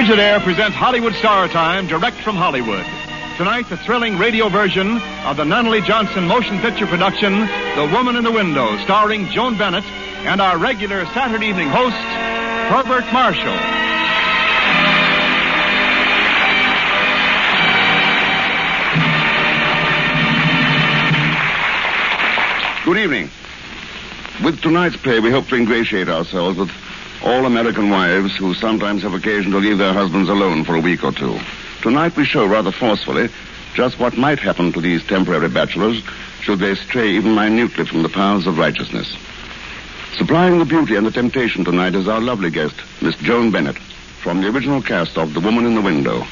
Frigidaire presents Hollywood Star Time, direct from Hollywood. Tonight, the thrilling radio version of the Nunnally Johnson motion picture production, The Woman in the Window, starring Joan Bennett and our regular Saturday evening host, Herbert Marshall. Good evening. With tonight's play, we hope to ingratiate ourselves with all American wives who sometimes have occasion to leave their husbands alone for a week or two. Tonight we show rather forcefully just what might happen to these temporary bachelors should they stray even minutely from the paths of righteousness. Supplying the beauty and the temptation tonight is our lovely guest, Miss Joan Bennett, from the original cast of The Woman in the Window.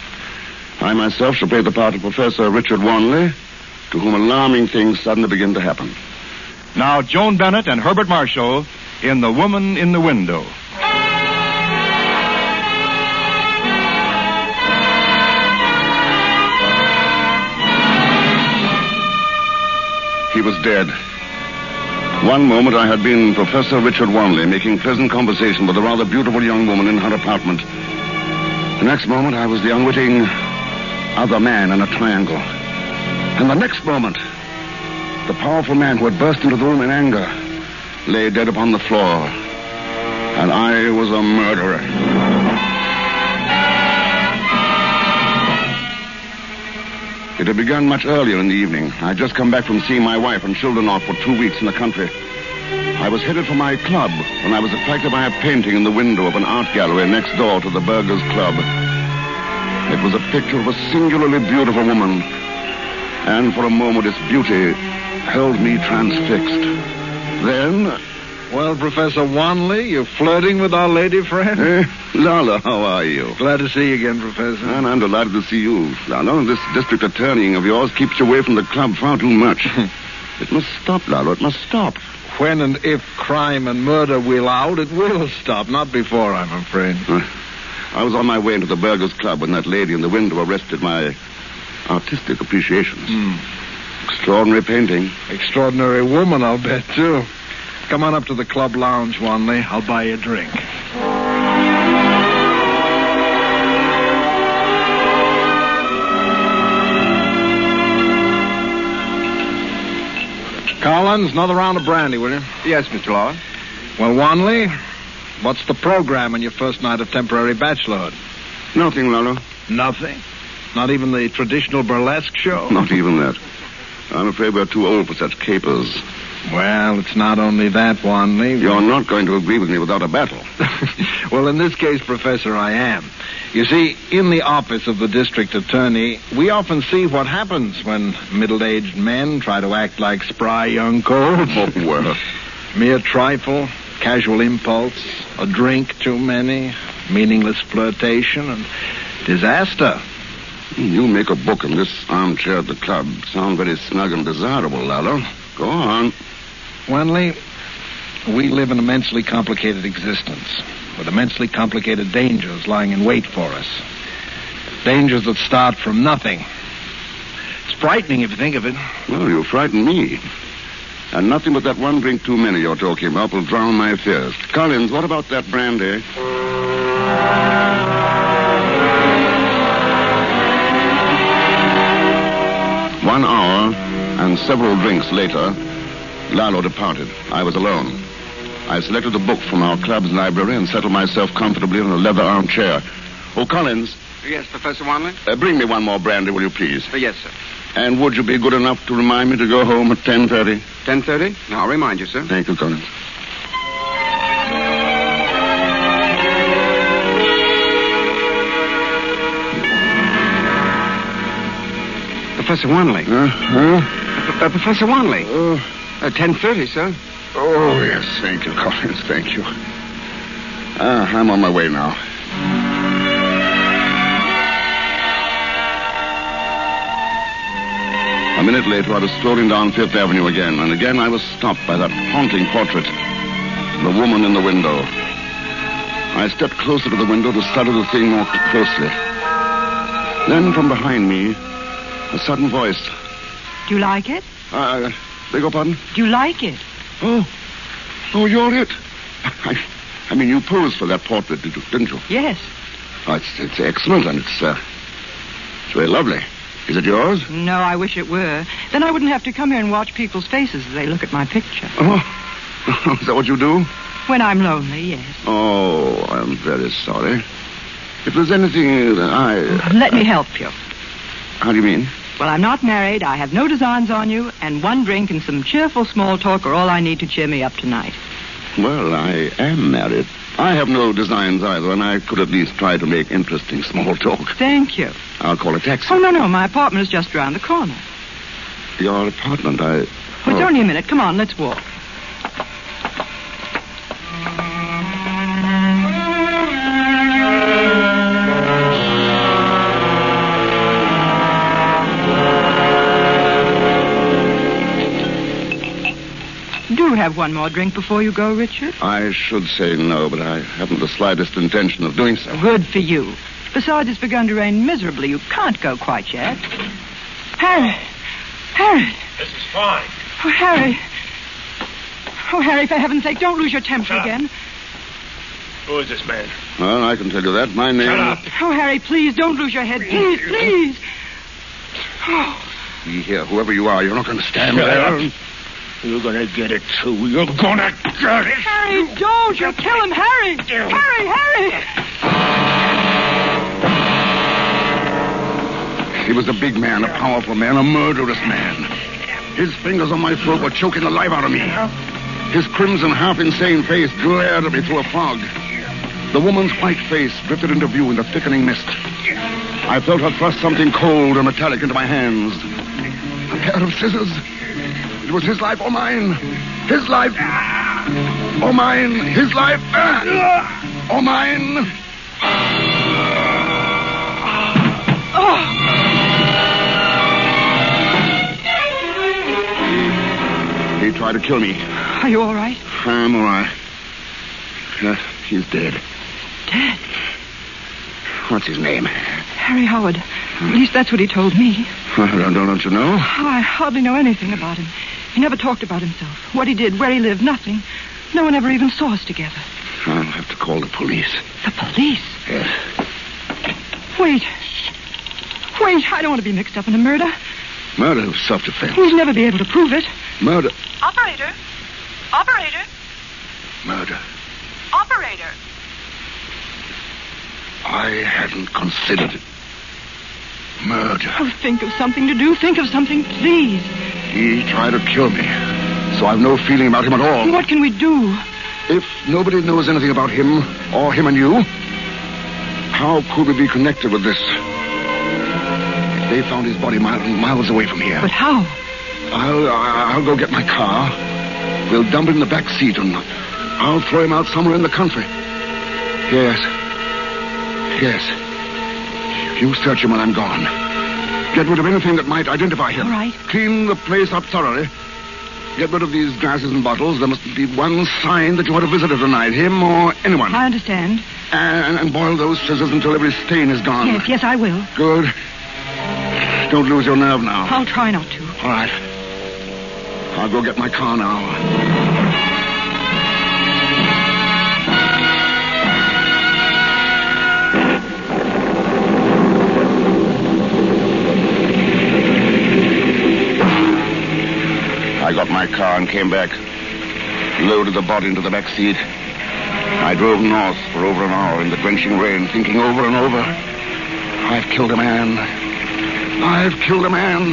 I myself shall play the part of Professor Richard Wanley, to whom alarming things suddenly begin to happen. Now, Joan Bennett and Herbert Marshall in The Woman in the Window. He was dead. One moment I had been Professor Richard Wanley, making pleasant conversation with a rather beautiful young woman in her apartment. The next moment I was the unwitting other man in a triangle. And the next moment, the powerful man who had burst into the room in anger lay dead upon the floor. And I was a murderer. It had begun much earlier in the evening. I had just come back from seeing my wife and children off for 2 weeks in the country. I was headed for my club when I was attracted by a painting in the window of an art gallery next door to the Burgers Club. It was a picture of a singularly beautiful woman, and for a moment its beauty held me transfixed. Then... Well, Professor Wanley, you're flirting with our lady friend? Lala, how are you? Glad to see you again, Professor. And I'm delighted to see you, Lala. This district attorneying of yours keeps you away from the club far too much. It must stop, Lala. It must stop. When and if crime and murder will out, it will stop. Not before, I'm afraid. I was on my way into the Burgers Club when that lady in the window arrested my artistic appreciations. Extraordinary painting. Extraordinary woman, I'll bet, too. Come on up to the club lounge, Wanley. I'll buy you a drink. Collins, another round of brandy, will you? Yes, Mr. Law. Well, Wanley, what's the program on your first night of temporary bachelorhood? Nothing, Lala. Nothing? Not even the traditional burlesque show? Not even that. I'm afraid we're too old for such capers. Well, it's not only that, Wanley. You're not going to agree with me without a battle. Well, in this case, Professor, I am. You see, in the office of the district attorney, we often see what happens when middle-aged men try to act like spry young colts. Oh, well. Mere trifle, casual impulse, a drink too many, meaningless flirtation, and disaster. You make a book in this armchair at the club. Sound very snug and desirable, Lalo. Go on. Wanley, we live an immensely complicated existence, with immensely complicated dangers lying in wait for us. Dangers that start from nothing. It's frightening if you think of it. Well, you frighten me. And nothing but that one drink too many you're talking about will drown my fears. Collins, what about that brandy? 1 hour and several drinks later, Lalo departed. I was alone. I selected a book from our club's library and settled myself comfortably in a leather armchair. Oh, Collins. Yes, Professor Wanley? Bring me one more brandy, will you please? Yes, sir. And would you be good enough to remind me to go home at 10:30? 10:30? I'll remind you, sir. Thank you, Collins. Professor Wanley. Professor Wanley. 10:30, sir. Oh, yes. Thank you, Collins. Thank you. I'm on my way now. A minute later, I was strolling down Fifth Avenue again, and again I was stopped by that haunting portrait, the woman in the window. I stepped closer to the window to study the thing more closely. Then, from behind me, a sudden voice. Do you like it? Beg your pardon? Do you like it? Oh, you're it. I mean, you posed for that portrait, didn't you? Yes. Oh, it's excellent, and it's very lovely. Is it yours? No, I wish it were. Then I wouldn't have to come here and watch people's faces as they look at my picture. Oh, is that what you do? When I'm lonely, yes. Oh, I'm very sorry. If there's anything that Let me help you. How do you mean? Well, I'm not married, I have no designs on you, and one drink and some cheerful small talk are all I need to cheer me up tonight. Well, I am married. I have no designs either, and I could at least try to make interesting small talk. Thank you. I'll call a taxi. Oh, no, my apartment is just around the corner. Your apartment, Well, it's only a minute. Come on, let's walk. Do have one more drink before you go, Richard. I should say no, but I haven't the slightest intention of doing so. Good for you. Besides, it's begun to rain miserably. You can't go quite yet. Harry! This is fine. Oh, Harry! Oh, Harry, for heaven's sake, don't lose your temper Shut up. again. Who is this man? Well, I can tell you that. My name... Shut up. Oh, Harry, please, don't lose your head. Please. Oh, See here, whoever you are, you're not going to stand Shut there. up. You're gonna get it, too. You're gonna get it. Harry, don't! You'll kill him, Harry! Harry! He was a big man, a powerful man, a murderous man. His fingers on my throat were choking the life out of me. His crimson, half-insane face glared at me through a fog. The woman's white face drifted into view in the thickening mist. I felt her thrust something cold and metallic into my hands. A pair of scissors. It was his life or mine. His life or mine. His life or mine. He tried to kill me. Are you all right? I'm all right. He's dead. Dead? What's his name? Harry Howard. At least that's what he told me. Don't you know? I hardly know anything about him. He never talked about himself. What he did, where he lived, nothing. No one ever even saw us together. I'll have to call the police. The police? Yes. Wait, I don't want to be mixed up in a murder. Murder of self-defense. We'll never be able to prove it. Murder. Operator? Murder. Operator! I hadn't considered it. Murder. Oh, think of something to do. Think of something, please. He tried to kill me, so I've no feeling about him at all. What can we do? If nobody knows anything about him, or him and you, how could we be connected with this? They found his body miles away from here. But how? I'll go get my car. We'll dump him in the back seat, and I'll throw him out somewhere in the country. Yes. You search him when I'm gone. Get rid of anything that might identify him. All right. Clean the place up thoroughly. Get rid of these glasses and bottles. There must be one sign that you had a visitor tonight, him or anyone. I understand. And boil those scissors until every stain is gone. Yes, I will. Good. Don't lose your nerve now. I'll try not to. All right. I'll go get my car now. I got my car and came back. Loaded the body into the back seat. I drove north for over an hour in the drenching rain, thinking over and over, I've killed a man. I've killed a man.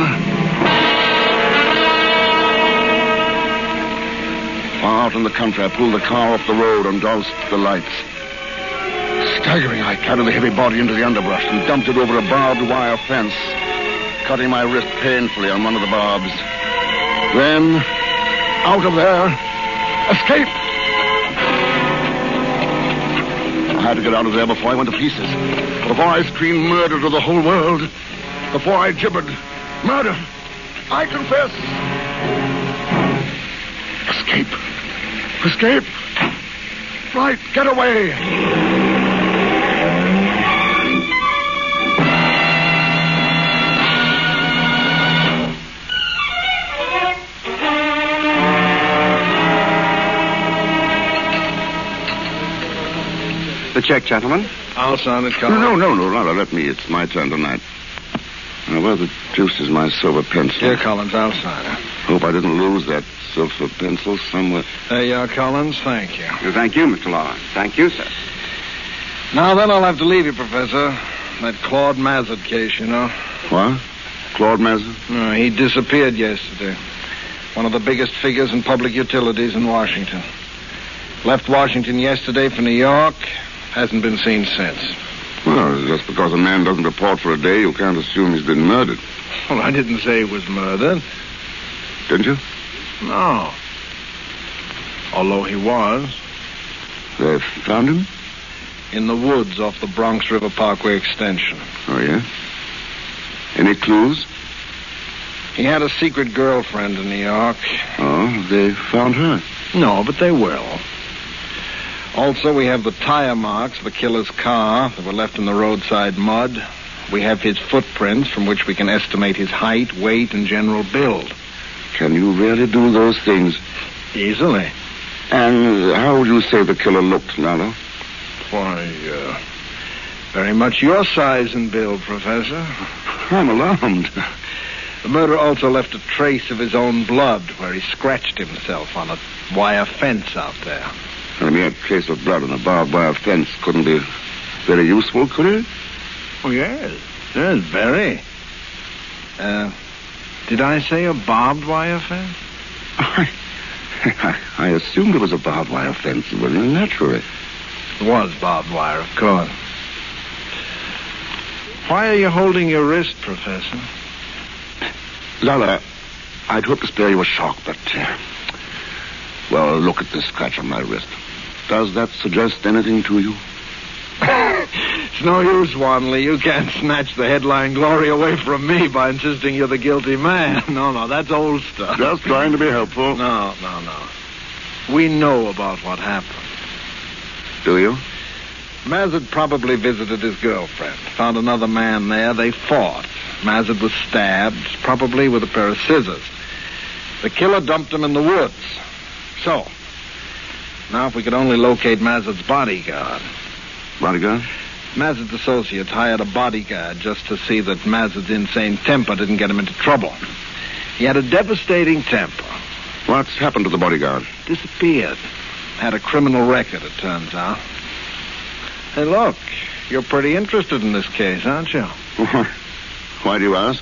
Far out in the country, I pulled the car off the road and doused the lights. Staggering, I carried the heavy body into the underbrush and dumped it over a barbed wire fence, cutting my wrist painfully on one of the barbs. Then, out of there, escape! I had to get out of there before I went to pieces. Before I screamed murder to the whole world. Before I gibbered. Murder! I confess! Escape! Right, get away! The check, gentlemen. I'll sign it, Collins. No, let me. It's my turn tonight. Now, where the deuce is my silver pencil? Here, Collins, I'll sign it. Hope I didn't lose that silver pencil somewhere. There you are, Collins. Thank you. Thank you, Mr. Law. Thank you, sir. Now then, I'll have to leave you, Professor. That Claude Mazard case, you know. What? Claude Mazard? No, he disappeared yesterday. One of the biggest figures in public utilities in Washington. Left Washington yesterday for New York. Hasn't been seen since. Well, just because a man doesn't report for a day, you can't assume he's been murdered. Well, I didn't say he was murdered. Didn't you? No. Although he was. They found him? In the woods off the Bronx River Parkway extension. Oh, yeah? Any clues? He had a secret girlfriend in New York. Oh, they found her? No, but they will. Also, we have the tire marks of the killer's car that were left in the roadside mud. We have his footprints from which we can estimate his height, weight, and general build. Can you really do those things? Easily. And how would you say the killer looked, Lalo? Why, very much your size and build, Professor. I'm alarmed. The murderer also left a trace of his own blood where he scratched himself on a wire fence out there. A mere trace of blood on a barbed wire fence couldn't be very useful, could it? Oh, yes. Yes, very. Did I say a barbed wire fence? I assumed it was a barbed wire fence, but naturally. It was barbed wire, of course. Why are you holding your wrist, Professor? Lala, I'd hope to spare you a shock, but... well, look at this scratch on my wrist. Does that suggest anything to you? It's no use, Wanley. You can't snatch the headline glory away from me by insisting you're the guilty man. No, that's old stuff. Just trying to be helpful. No. We know about what happened. Do you? Mazard probably visited his girlfriend. Found another man there. They fought. Mazard was stabbed, probably with a pair of scissors. The killer dumped him in the woods. So, now if we could only locate Mazard's bodyguard. Bodyguard? Mazard's associates hired a bodyguard just to see that Mazard's insane temper didn't get him into trouble. He had a devastating temper. What's happened to the bodyguard? Disappeared. Had a criminal record, it turns out. Hey, look, you're pretty interested in this case, aren't you? Why do you ask?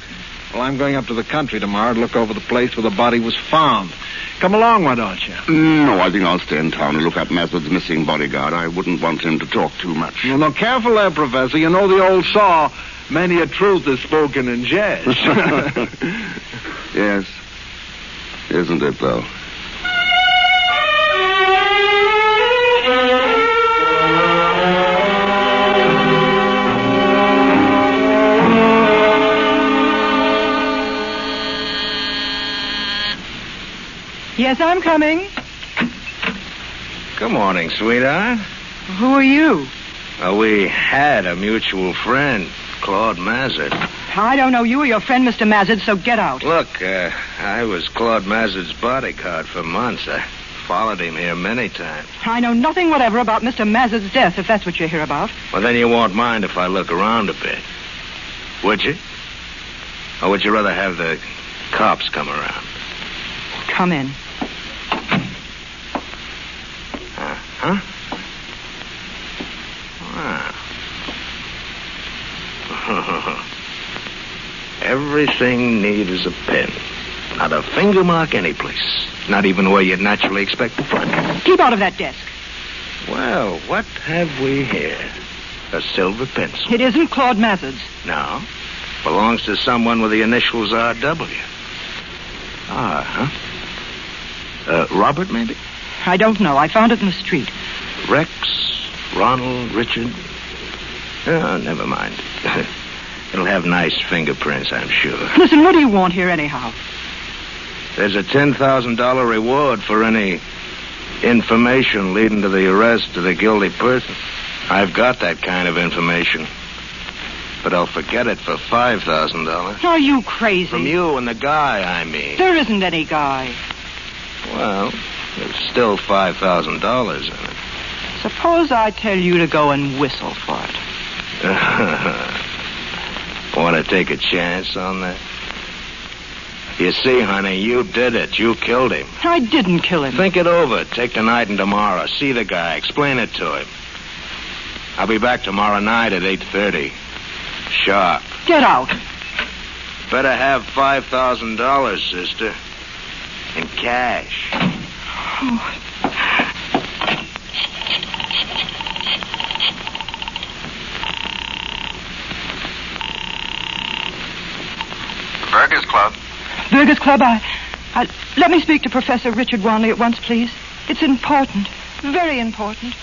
Well, I'm going up to the country tomorrow to look over the place where the body was found. Come along, why don't you? No, I think I'll stay in town and look up Mazard's missing bodyguard. I wouldn't want him to talk too much. Well, no, careful there, Professor. You know the old saw, many a truth is spoken in jest. Yes. Isn't it, though? Yes, I'm coming. Good morning, sweetheart. Who are you? We had a mutual friend, Claude Mazard. I don't know you or your friend, Mr. Mazard, so get out. Look, I was Claude Mazard's bodyguard for months. I followed him here many times. I know nothing whatever about Mr. Mazard's death, if that's what you're here about. Well, then you won't mind if I look around a bit. Would you? Or would you rather have the cops come around? Come in. Huh? Wow. Everything neat as a pin. Not a finger mark anyplace. Not even where you'd naturally expect to find it. Keep out of that desk. Well, what have we here? A silver pencil. It isn't Claude Mazard's. No. Belongs to someone with the initials R.W. Robert, maybe? I don't know. I found it in the street. Rex, Ronald, Richard. Oh, never mind. It'll have nice fingerprints, I'm sure. Listen, what do you want here anyhow? There's a $10,000 reward for any information leading to the arrest of the guilty person. I've got that kind of information. But I'll forget it for $5,000. Are you crazy? From you and the guy, I mean. There isn't any guy. Well, there's still $5,000 in it. Suppose I tell you to go and whistle for it. Want to take a chance on that? You see, honey, you did it. You killed him. I didn't kill him. Think it over. Take tonight and tomorrow. See the guy. Explain it to him. I'll be back tomorrow night at 8:30. Sharp. Get out. Better have $5,000, sister. In cash. Oh. Burgers Club. Burgers Club, let me speak to Professor Richard Wanley at once, please. It's important. Very important.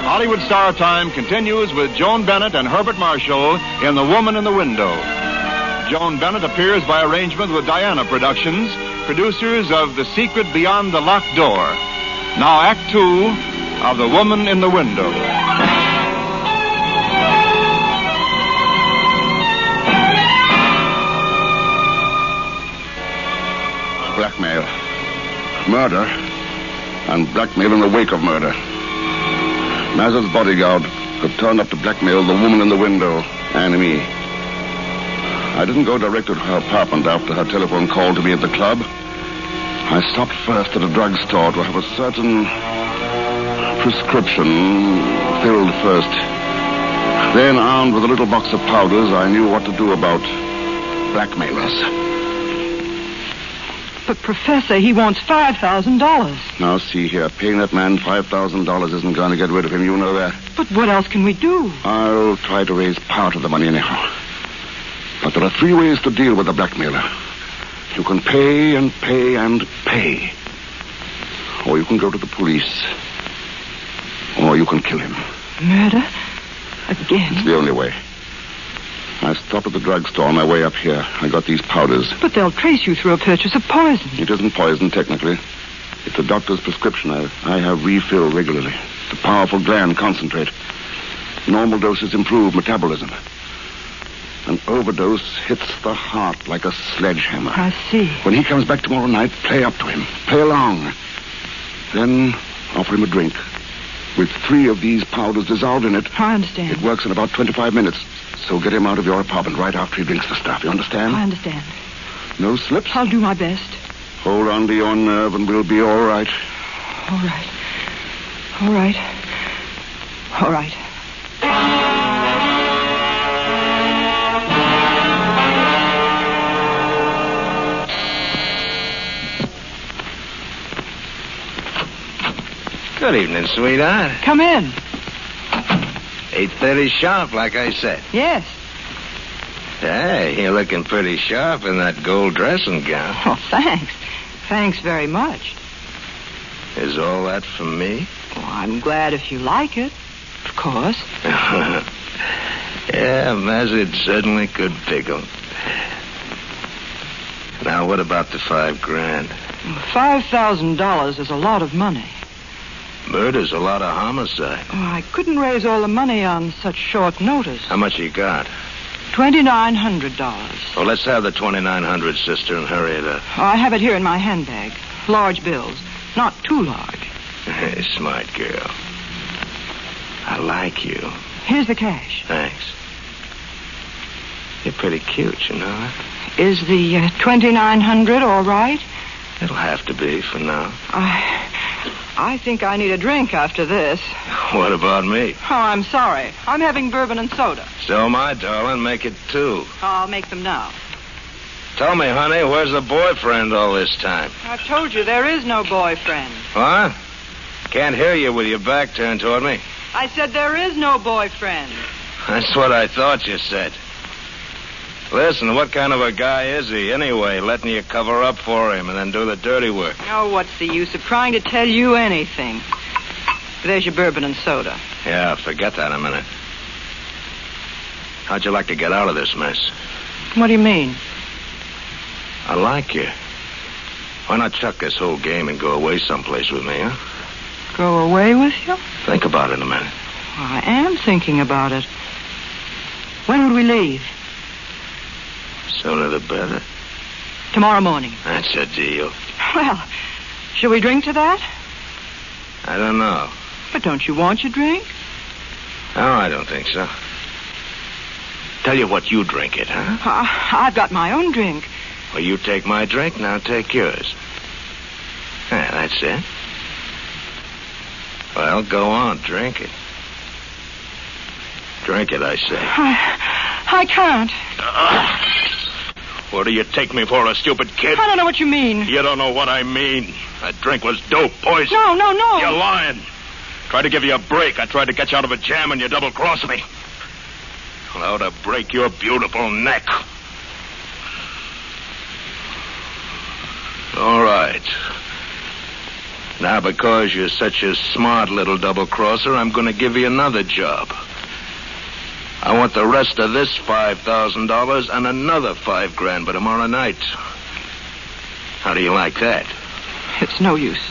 Hollywood Star Time continues with Joan Bennett and Herbert Marshall in The Woman in the Window. Joan Bennett appears by arrangement with Diana Productions, producers of The Secret Beyond the Locked Door. Now Act 2 of The Woman in the Window. Blackmail. Murder. And blackmail in the wake of murder. Mazur's bodyguard had turned up to blackmail the woman in the window and me. I didn't go direct to her apartment after her telephone call to me at the club. I stopped first at a drugstore to have a certain prescription filled first. Then, armed with a little box of powders, I knew what to do about blackmailers. But, Professor, he wants $5,000. Now, see here. Paying that man $5,000 isn't going to get rid of him. You know that. But what else can we do? I'll try to raise part of the money anyhow. But there are 3 ways to deal with a blackmailer. You can pay and pay and pay. Or you can go to the police. Or you can kill him. Murder? Again? It's the only way. I stopped at the drugstore on my way up here. I got these powders. But they'll trace you through a purchase of poison. It isn't poison, technically. It's a doctor's prescription. I have refilled regularly. It's a powerful gland concentrate. Normal doses improve metabolism. An overdose hits the heart like a sledgehammer. I see. When he comes back tomorrow night, play up to him. Play along. Then offer him a drink. With 3 of these powders dissolved in it. I understand. It works in about 25 minutes. So get him out of your apartment right after he drinks the stuff. You understand? I understand. No slips? I'll do my best. Hold on to your nerve and we'll be all right. All right. All right. All right. Good evening, sweetheart. Come in. 8:30 sharp, like I said. Yes. Hey, you're looking pretty sharp in that gold dressing gown. Oh, thanks. Thanks very much. Is all that for me? Well, I'm glad if you like it. Of course. Yeah, Mazard certainly could pick 'em. Now, what about the $5,000? $5,000 is a lot of money. Murder's a lot of homicide. Oh, I couldn't raise all the money on such short notice. How much you got? $2,900. Well, let's have the 2,900, sister, and hurry it up. Oh, I have it here in my handbag. Large bills. Not too large. Hey, smart girl. I like you. Here's the cash. Thanks. You're pretty cute, you know that? Is the 2,900 all right? It'll have to be for now. I think I need a drink after this. What about me? Oh, I'm sorry. I'm having bourbon and soda. So am I, darling. Make it 2. I'll make them now. Tell me, honey, where's the boyfriend all this time? I've told you there is no boyfriend. What? Can't hear you with your back turned toward me. I said there is no boyfriend. That's what I thought you said. Listen, what kind of a guy is he, anyway, letting you cover up for him and then do the dirty work? Oh, what's the use of trying to tell you anything? There's your bourbon and soda. Yeah, forget that a minute. How'd you like to get out of this mess? What do you mean? I like you. Why not chuck this whole game and go away someplace with me, huh? Go away with you? Think about it a minute. I am thinking about it. When would we leave? Sooner the better. Tomorrow morning. That's a deal. Well, shall we drink to that? I don't know. But don't you want your drink? No, I don't think so. Tell you what, you drink it, huh? I've got my own drink. Well, you take my drink, now take yours. Yeah, that's it. Well, go on, drink it. Drink it, I say. I can't. What do you take me for, a stupid kid? I don't know what you mean. You don't know what I mean. That drink was dope, poison. No. You're lying. Tried to give you a break. I tried to get you out of a jam and you double-crossed me. Well, to break your beautiful neck. All right. Now, because you're such a smart little double-crosser, I'm going to give you another job. I want the rest of this $5,000 and another $5,000 by tomorrow night. How do you like that? It's no use.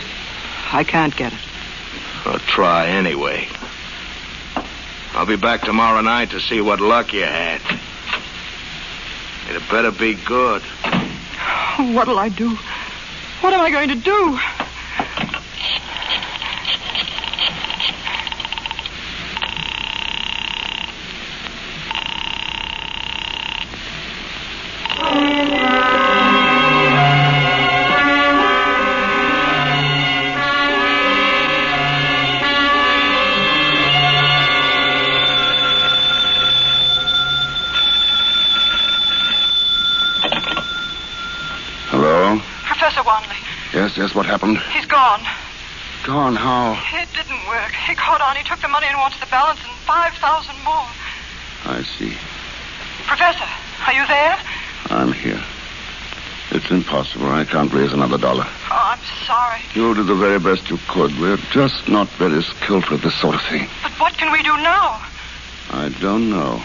I can't get it. Well, try anyway. I'll be back tomorrow night to see what luck you had. It better be good. What'll I do? What am I going to do? Yes, what happened? He's gone. Gone? How? It didn't work. He caught on. He took the money and wants the balance and 5,000 more. I see. Professor, are you there? I'm here. It's impossible. I can't raise another dollar. Oh, I'm sorry. You did the very best you could. We're just not very skilled with this sort of thing. But what can we do now? I don't know.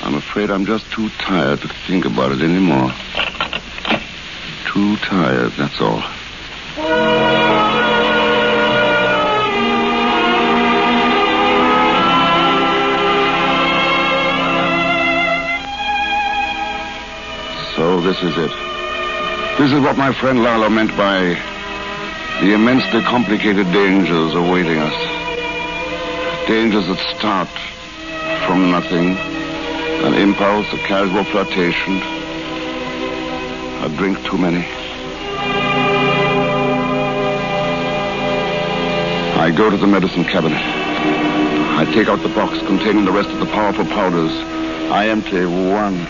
I'm afraid I'm just too tired to think about it anymore. Too tired, that's all. So this is it. This is what my friend Lalo meant by the immensely complicated dangers awaiting us. Dangers that start from nothing. An impulse, a casual flirtation. A drink too many. I go to the medicine cabinet. I take out the box containing the rest of the powerful powders. I empty 1,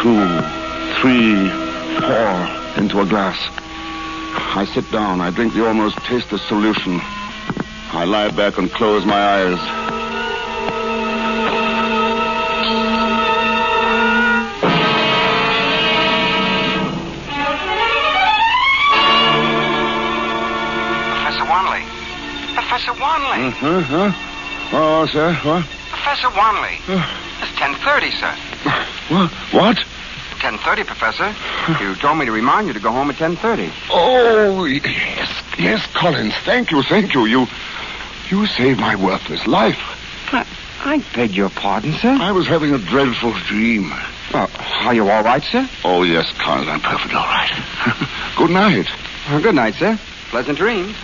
2, 3, 4 into a glass. I sit down. I drink the almost tasteless solution. I lie back and close my eyes. Professor Wanley. Oh, sir, what? Professor Wanley. It's 10:30, sir. What? 10:30, Professor. You told me to remind you to go home at 10:30. Oh, yes, Collins. Thank you. You saved my worthless life. I beg your pardon, sir. I was having a dreadful dream. Are you all right, sir? Oh, yes, Collins, I'm perfectly all right. Good night. Good night, sir. Pleasant dreams.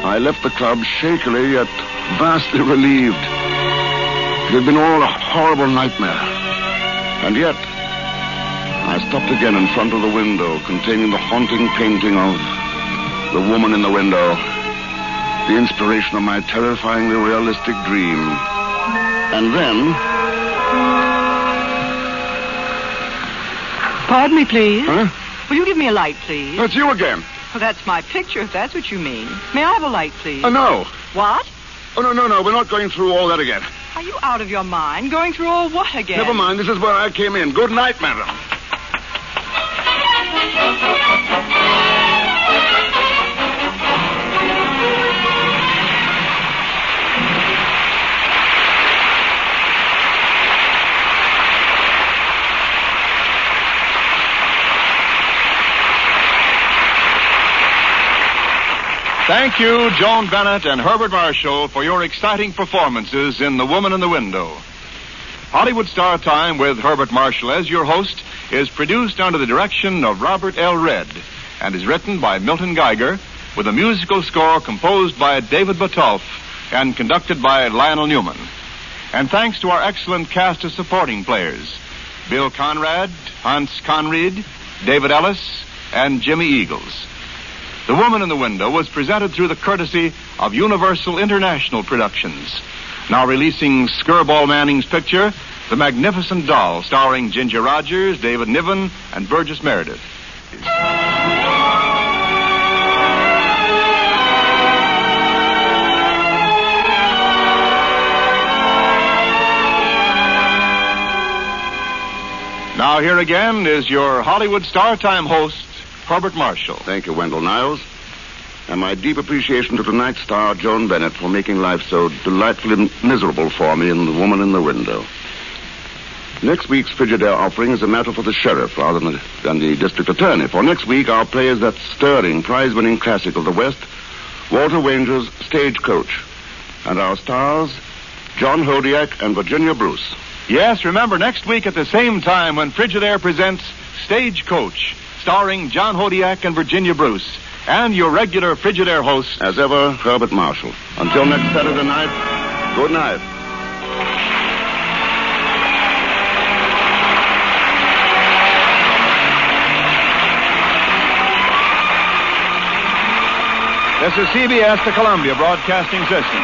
I left the club shakily yet vastly relieved. It had been all a horrible nightmare. And yet, I stopped again in front of the window containing the haunting painting of the woman in the window, the inspiration of my terrifyingly realistic dream. And then... Pardon me, please. Huh? Will you give me a light, please? That's you again. Well, that's my picture, if that's what you mean. May I have a light, please? No. What? Oh, no. We're not going through all that again. Are you out of your mind? Going through all what again? Never mind. This is where I came in. Good night, madam. Thank you, Joan Bennett and Herbert Marshall, for your exciting performances in The Woman in the Window. Hollywood Star Time with Herbert Marshall as your host is produced under the direction of Robert L. Redd and is written by Milton Geiger with a musical score composed by David Batolf and conducted by Lionel Newman. And thanks to our excellent cast of supporting players, Bill Conrad, Hans Conried, David Ellis, and Jimmy Eagles. The Woman in the Window was presented through the courtesy of Universal International Productions. Now releasing Skirball Manning's picture, The Magnificent Doll, starring Ginger Rogers, David Niven, and Burgess Meredith. Now here again is your Hollywood Star Time host, Herbert Marshall. Thank you, Wendell Niles. And my deep appreciation to tonight's star, Joan Bennett, for making life so delightfully miserable for me in The Woman in the Window. Next week's Frigidaire offering is a matter for the sheriff rather than the district attorney. For next week, our play is that stirring, prize-winning classic of the West, Walter Wanger's Stagecoach. And our stars, John Hodiak and Virginia Bruce. Yes, remember, next week at the same time when Frigidaire presents Stagecoach, starring John Hodiak and Virginia Bruce, and your regular Frigidaire host, as ever, Herbert Marshall. Until next Saturday night, good night. This is CBS, the Columbia Broadcasting System.